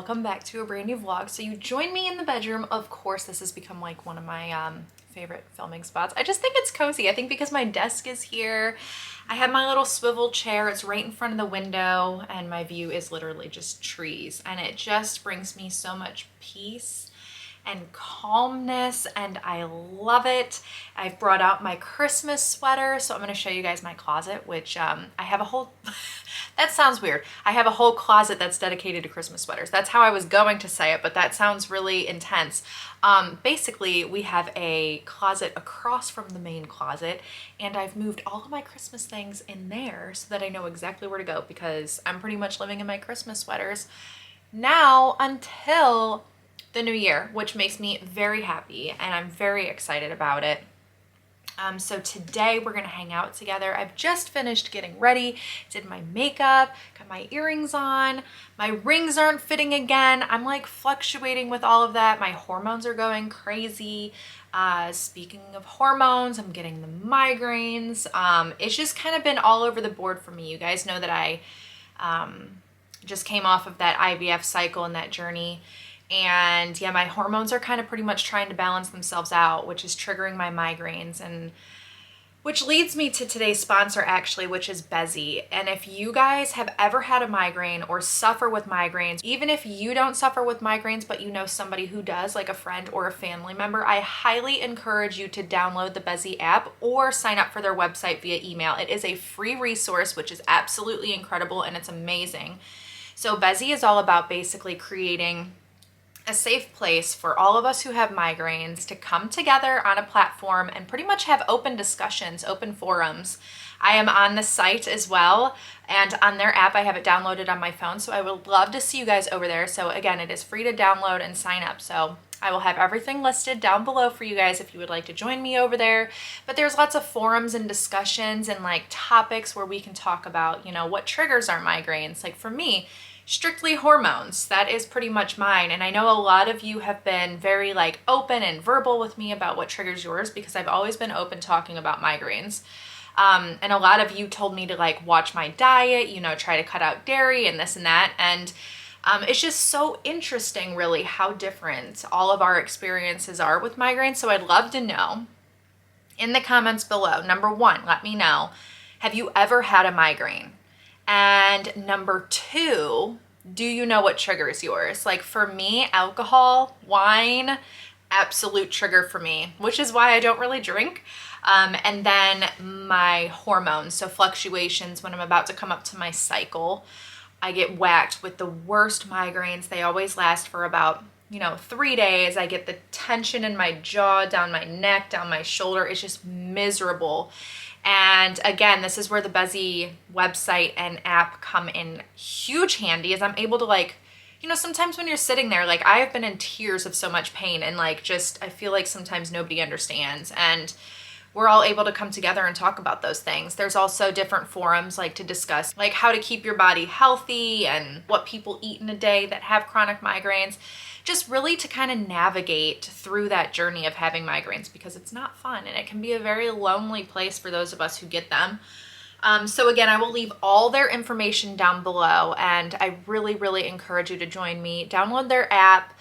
welcome back to a brand new vlog. So you joined me in the bedroom. Of course, this has become like one of my favorite filming spots. I just think it's cozy. I think because my desk is here, I have my little swivel chair. It's right in front of the window and my view is literally just trees, and it just brings me so much peace and calmness, and I love it. I've brought out my Christmas sweater, so I'm going to show you guys my closet, which I have a whole that sounds weird. I have a whole closet that's dedicated to Christmas sweaters. That's how I was going to say it, but that sounds really intense. Basically, we have a closet across from the main closet, and I've moved all of my Christmas things in there so that I know exactly where to go, because I'm pretty much living in my Christmas sweaters now until the new year, which makes me very happy, and I'm very excited about it. So today we're gonna hang out together. I've just finished getting ready, did my makeup, got my earrings on, my rings aren't fitting again. I'm like fluctuating with all of that. My hormones are going crazy. Speaking of hormones, I'm getting the migraines. It's just kind of been all over the board for me. You guys know that I just came off of that IVF cycle and that journey. And yeah, my hormones are kind of pretty much trying to balance themselves out, which is triggering my migraines, and which leads me to today's sponsor actually, which is Bezzy. And if you guys have ever had a migraine or suffer with migraines, even if you don't suffer with migraines, but you know somebody who does, like a friend or a family member, I highly encourage you to download the Bezzy app or sign up for their website via email. It is a free resource, which is absolutely incredible, and it's amazing. So Bezzy is all about basically creating a safe place for all of us who have migraines to come together on a platform and pretty much have open discussions, open forums. I am on the site as well, and on their app, I have it downloaded on my phone, so I would love to see you guys over there. So again, it is free to download and sign up. So I will have everything listed down below for you guys if you would like to join me over there. But there's lots of forums and discussions and like topics where we can talk about, you know, what triggers our migraines. Like for me, strictly hormones. That is pretty much mine. And I know a lot of you have been very like open and verbal with me about what triggers yours, because I've always been open talking about migraines. And a lot of you told me to like watch my diet, you know, try to cut out dairy and this and that. And it's just so interesting really how different all of our experiences are with migraines. So I'd love to know in the comments below, number one, let me know, have you ever had a migraine? And number two, do you know what triggers yours? Like for me, alcohol, wine, absolute trigger for me, which is why I don't really drink. And then my hormones, so fluctuations when I'm about to come up to my cycle, I get whacked with the worst migraines. They always last for about 3 days. I get the tension in my jaw, down my neck, down my shoulder. It's just miserable. And again, this is where the Bezzy website and app come in huge handy, as I'm able to like, sometimes when you're sitting there, like I have been in tears of so much pain, and like just, I feel like sometimes nobody understands, and we're all able to come together and talk about those things. There's also different forums like to discuss like how to keep your body healthy and what people eat in a day that have chronic migraines, just really to kind of navigate through that journey of having migraines, because it's not fun and it can be a very lonely place for those of us who get them. So again, I will leave all their information down below, and I really, really encourage you to join me, download their app,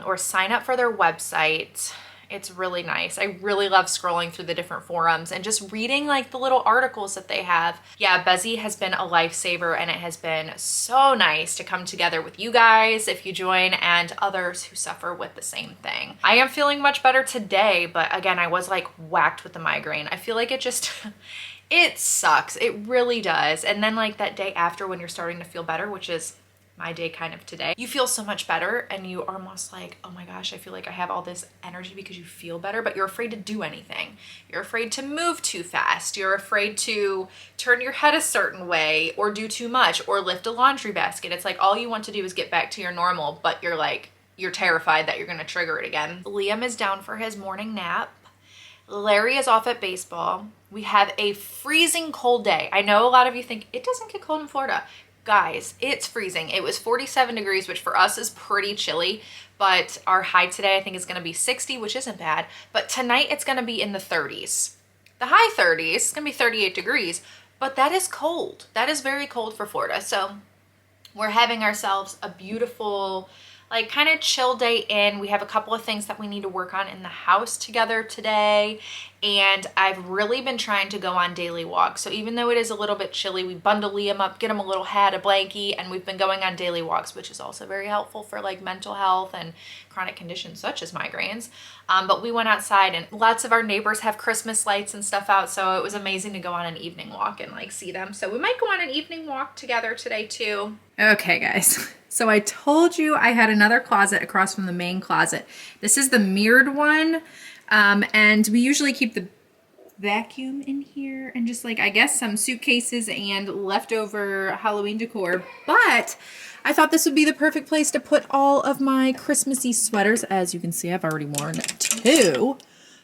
or sign up for their website. It's really nice. I really love scrolling through the different forums and just reading like the little articles that they have. Yeah, Bezzy has been a lifesaver, and it has been so nice to come together with you guys if you join, and others who suffer with the same thing. I am feeling much better today, but again, I was like whacked with the migraine. I feel like it just, it sucks. It really does. And then like that day after, when you're starting to feel better, which is my day kind of today, you feel so much better, and you are almost like, oh my gosh, I feel like I have all this energy because you feel better, but you're afraid to do anything. You're afraid to move too fast. You're afraid to turn your head a certain way or do too much or lift a laundry basket. It's like all you want to do is get back to your normal, but you're terrified that you're going to trigger it again. Liam is down for his morning nap. Larry is off at baseball. We have a freezing cold day. I know a lot of you think it doesn't get cold in Florida. Guys, it's freezing. It was 47 degrees, which for us is pretty chilly, but our high today I think is going to be 60, which isn't bad, but tonight it's going to be in the 30s. The high 30s, it's going to be 38 degrees, but that is cold. That is very cold for Florida. So we're having ourselves a beautiful, like kind of chill day in. We have a couple of things that we need to work on in the house together today. And I've really been trying to go on daily walks. So even though it is a little bit chilly, we bundle Liam up, get him a little hat, a blankie, and we've been going on daily walks, which is also very helpful for like mental health and chronic conditions such as migraines. But we went outside and lots of our neighbors have Christmas lights and stuff out. So it was amazing to go on an evening walk and like see them. So we might go on an evening walk together today too. Okay, guys. So I told you I had another closet across from the main closet. This is the mirrored one. And we usually keep the vacuum in here and just like, I guess, some suitcases and leftover Halloween decor. But I thought this would be the perfect place to put all of my Christmassy sweaters. As you can see, I've already worn 2.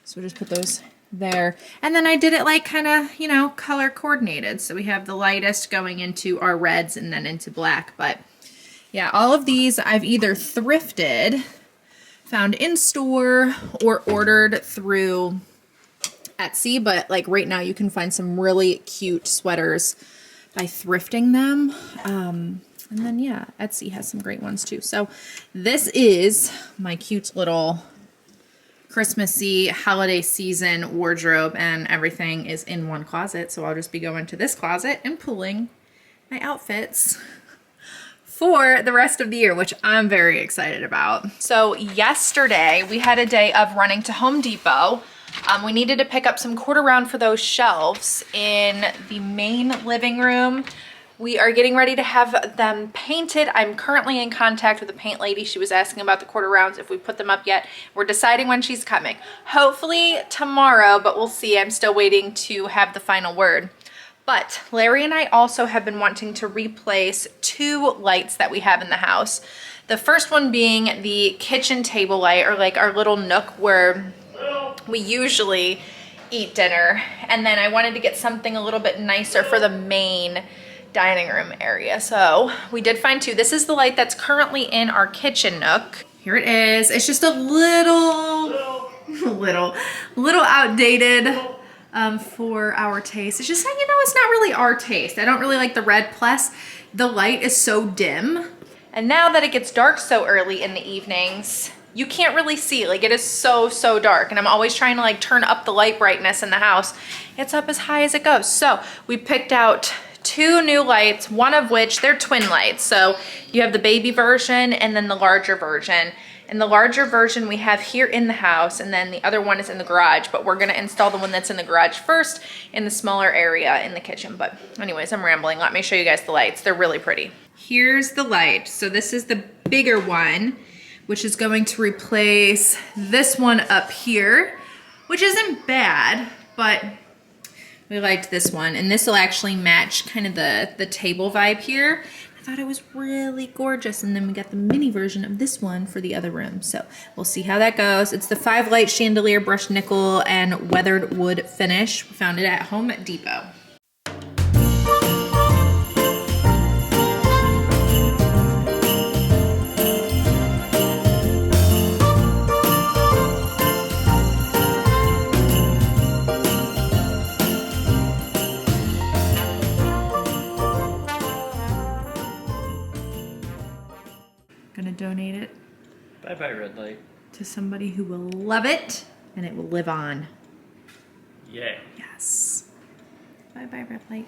So we'll just put those there. And then I did it like kind of, you know, color coordinated. So we have the lightest going into our reds and then into black. But yeah, all of these I've either thrifted, found in store, or ordered through Etsy. But like right now you can find some really cute sweaters by thrifting them. And then yeah, Etsy has some great ones too. So this is my cute little Christmassy holiday season wardrobe, and everything is in one closet. So I'll just be going to this closet and pulling my outfits for the rest of the year, which I'm very excited about. So yesterday we had a day of running to Home Depot. We needed to pick up some quarter round for those shelves in the main living room. We are getting ready to have them painted. I'm currently in contact with the paint lady. She was asking about the quarter rounds, if we put them up yet. We're deciding when she's coming. Hopefully tomorrow, but we'll see. I'm still waiting to have the final word. But Larry and I also have been wanting to replace 2 lights that we have in the house. The first one being the kitchen table light, or like our little nook where we usually eat dinner. And then I wanted to get something a little bit nicer for the main dining room area. So we did find 2. This is the light that's currently in our kitchen nook. Here it is. It's just a little outdated for our taste. It's just, you know, it's not really our taste. I don't really like the red, plus the light is so dim. And now that it gets dark so early in the evenings, you can't really see. Like, it is so dark, and I'm always trying to like turn up the light brightness in the house. It's up as high as it goes. So we picked out 2 new lights, one of which they're twin lights. So you have the baby version and then the larger version. And the larger version we have here in the house, and then the other one is in the garage, but we're gonna install the one that's in the garage first in the smaller area in the kitchen. But anyways, I'm rambling. Let me show you guys the lights. They're really pretty. Here's the light. So this is the bigger one, which is going to replace this one up here, which isn't bad, but we liked this one. And this will actually match kind of the table vibe here. I thought it was really gorgeous. And then we got the mini version of this one for the other room. So we'll see how that goes. It's the 5 light chandelier, brushed nickel, and weathered wood finish. We found it at Home Depot. Gonna donate it. Bye-bye, red light. To somebody who will love it, and it will live on. Yeah. Yes. Bye-bye, red light.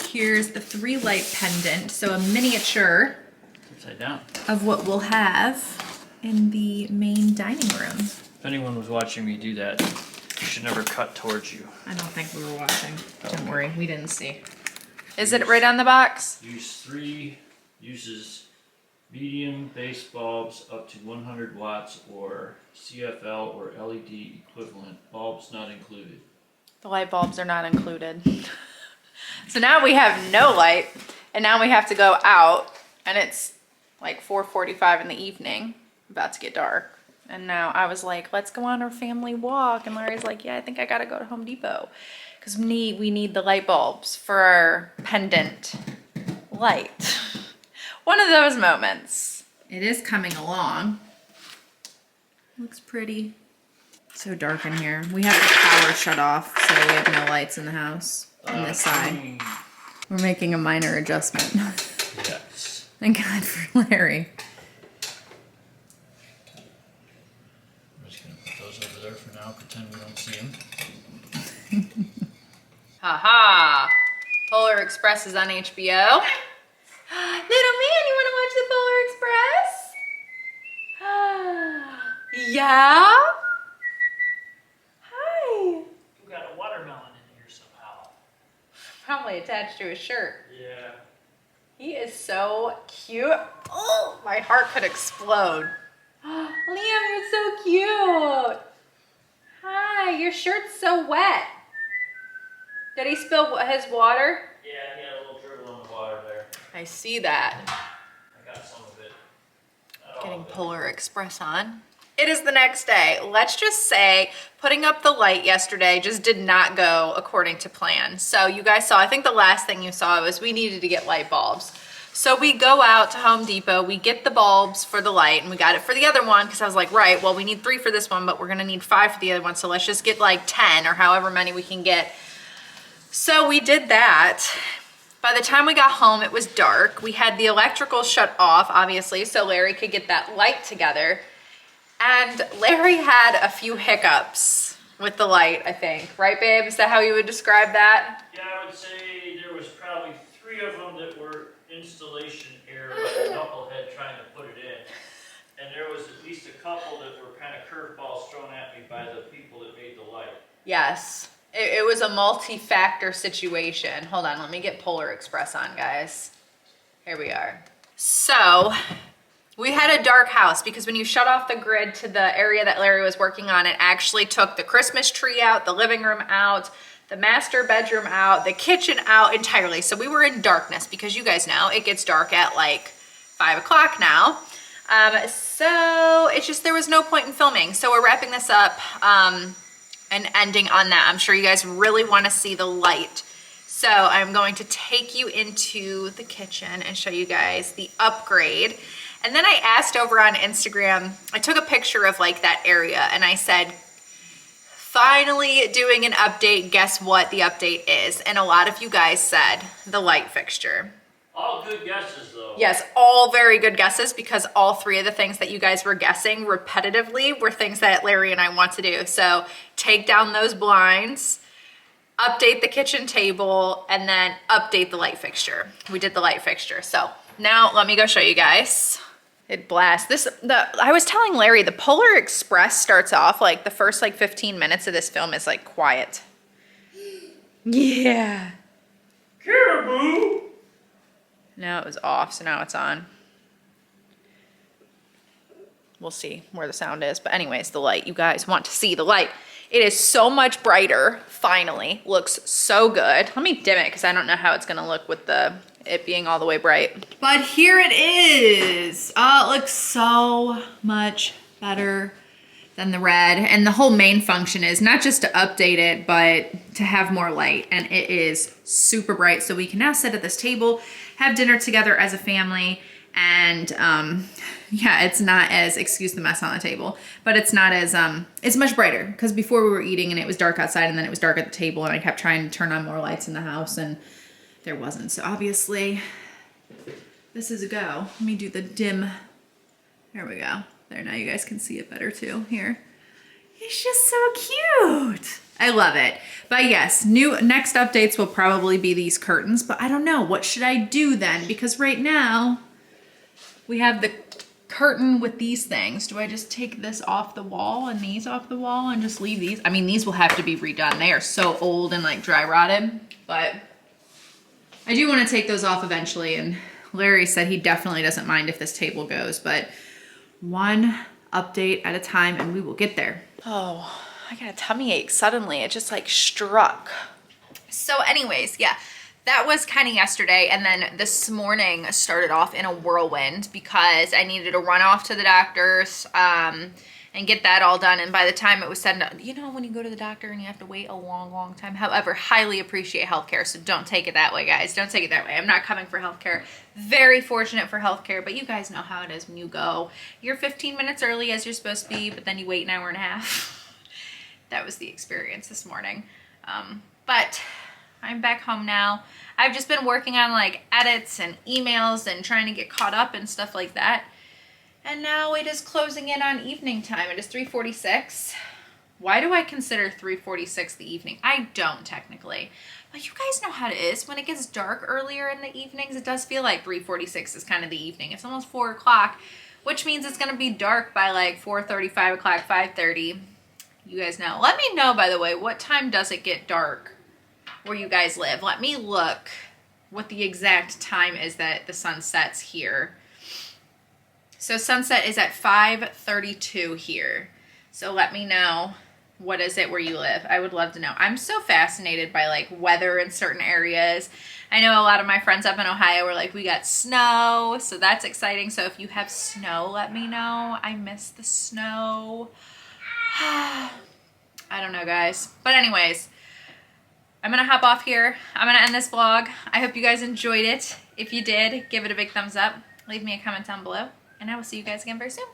Here's the 3 light pendant, so a miniature Upside down. of what we'll have in the main dining room. If anyone was watching me do that, you should never cut towards you. I don't think we were watching. Oh. Don't worry, we didn't see. Is it right on the box? Use 3 uses medium base bulbs up to 100 watts or CFL or LED equivalent. Bulbs not included. The light bulbs are not included. So now we have no light, and now we have to go out, and it's like 4:45 in the evening, about to get dark. And now I was like, let's go on our family walk. And Larry's like, yeah, I think I gotta go to Home Depot because we need the light bulbs for our pendant light. One of those moments. It is coming along. Looks pretty. So dark in here. We have the power shut off, so we have no lights in the house on this side. We're making a minor adjustment. Thank God for Larry. I'm just gonna put those over there for now, pretend we don't see them. Haha. Polar Express is on HBO. Little man, you want to watch the Polar Express? Yeah? Hi. You got a watermelon in here somehow. Probably attached to his shirt. Yeah. He is so cute. Oh, my heart could explode. Liam, you're so cute. Hi, your shirt's so wet. Did he spill his water? Yeah, he had a little dribble in the water there. I see that. I got some of it. Not all Getting of it. Polar Express on. It is the next day. Let's just say putting up the light yesterday just did not go according to plan. So you guys saw, I think the last thing you saw was we needed to get light bulbs. So we go out to Home Depot, we get the bulbs for the light, and we got it for the other one because I was like, right, well, we need 3 for this one, but we're gonna need 5 for the other one. So let's just get like 10 or however many we can get. So we did that. By the time we got home, it was dark. We had the electrical shut off, obviously, so Larry could get that light together. And Larry had a few hiccups with the light, I think. Right, babe? Is that how you would describe that? Yeah, I would say there was probably 3 of them that were installation error, like a knucklehead trying to put it in. And there was at least a couple that were kind of curveballs thrown at me by the people that made the light. Yes. It was a multi-factor situation. Hold on, let me get Polar Express on, guys. Here we are. So, we had a dark house because when you shut off the grid to the area that Larry was working on, it actually took the Christmas tree out, the living room out, the master bedroom out, the kitchen out entirely. So we were in darkness because you guys know it gets dark at like 5 o'clock now. So it's just, there was no point in filming. So we're wrapping this up and ending on that. I'm sure you guys really want to see the light. So I'm going to take you into the kitchen and show you guys the upgrade. And then I asked over on Instagram, I took a picture of like that area and I said, finally doing an update, guess what the update is? And a lot of you guys said the light fixture. All good guesses, though. Yes, all very good guesses because all 3 of the things that you guys were guessing repetitively were things that Larry and I want to do. So take down those blinds, update the kitchen table, and then update the light fixture. We did the light fixture. So now let me go show you guys. It blasts. I was telling Larry, the Polar Express starts off like the first like 15 minutes of this film is like quiet. Yeah. Caribou! No, it was off, so now it's on. We'll see where the sound is. But anyways, the light, you guys want to see the light. It is so much brighter, finally. Looks so good. Let me dim it because I don't know how it's gonna look with it being all the way bright. But here it is. Oh, it looks so much better than the red. And the whole main function is not just to update it, but to have more light. And it is super bright. So we can now sit at this table, have dinner together as a family. And yeah, it's not as, excuse the mess on the table, but it's not as, it's much brighter because before we were eating and it was dark outside and then it was dark at the table and I kept trying to turn on more lights in the house and there wasn't. So obviously this is a go. Let me do the dim. There we go. There, now you guys can see it better too. Here. It's just so cute. I love it. But yes, next updates will probably be these curtains, but I don't know. What should I do then? Because right now we have the curtain with these things. Do I just take this off the wall and these off the wall and just leave these? I mean, these will have to be redone. They are so old and like dry rotted, but I do want to take those off eventually. And Larry said he definitely doesn't mind if this table goes, but one update at a time and we will get there. Oh, I got a tummy ache suddenly. It just like struck. So anyways, yeah, that was kind of yesterday. And then this morning started off in a whirlwind because I needed to run off to the doctor's and get that all done. And by the time it was said and done, you know, when you go to the doctor and you have to wait a long, long time. However, highly appreciate healthcare. So don't take it that way, guys. Don't take it that way. I'm not coming for healthcare. Very fortunate for healthcare, but you guys know how it is when you go. You're 15 minutes early as you're supposed to be, but then you wait an hour and a half. That was the experience this morning. But I'm back home now. I've just been working on like edits and emails and trying to get caught up and stuff like that. And now it is closing in on evening time. It is 3:46. Why do I consider 3:46 the evening? I don't technically. But you guys know how it is. When it gets dark earlier in the evenings, it does feel like 3:46 is kind of the evening. It's almost 4 o'clock, which means it's going to be dark by like 4:30, 5 o'clock, 5:30. You guys know. Let me know, by the way, what time does it get dark where you guys live? Let me look what the exact time is that the sun sets here. So sunset is at 5:32 here. So let me know, what is it where you live? I would love to know. I'm so fascinated by like weather in certain areas. I know a lot of my friends up in Ohio were like, we got snow, so that's exciting. So if you have snow, let me know. I miss the snow. I don't know, guys. But anyways, I'm gonna hop off here. I'm gonna end this vlog. I hope you guys enjoyed it. If you did, give it a big thumbs up. Leave me a comment down below. And I will see you guys again very soon.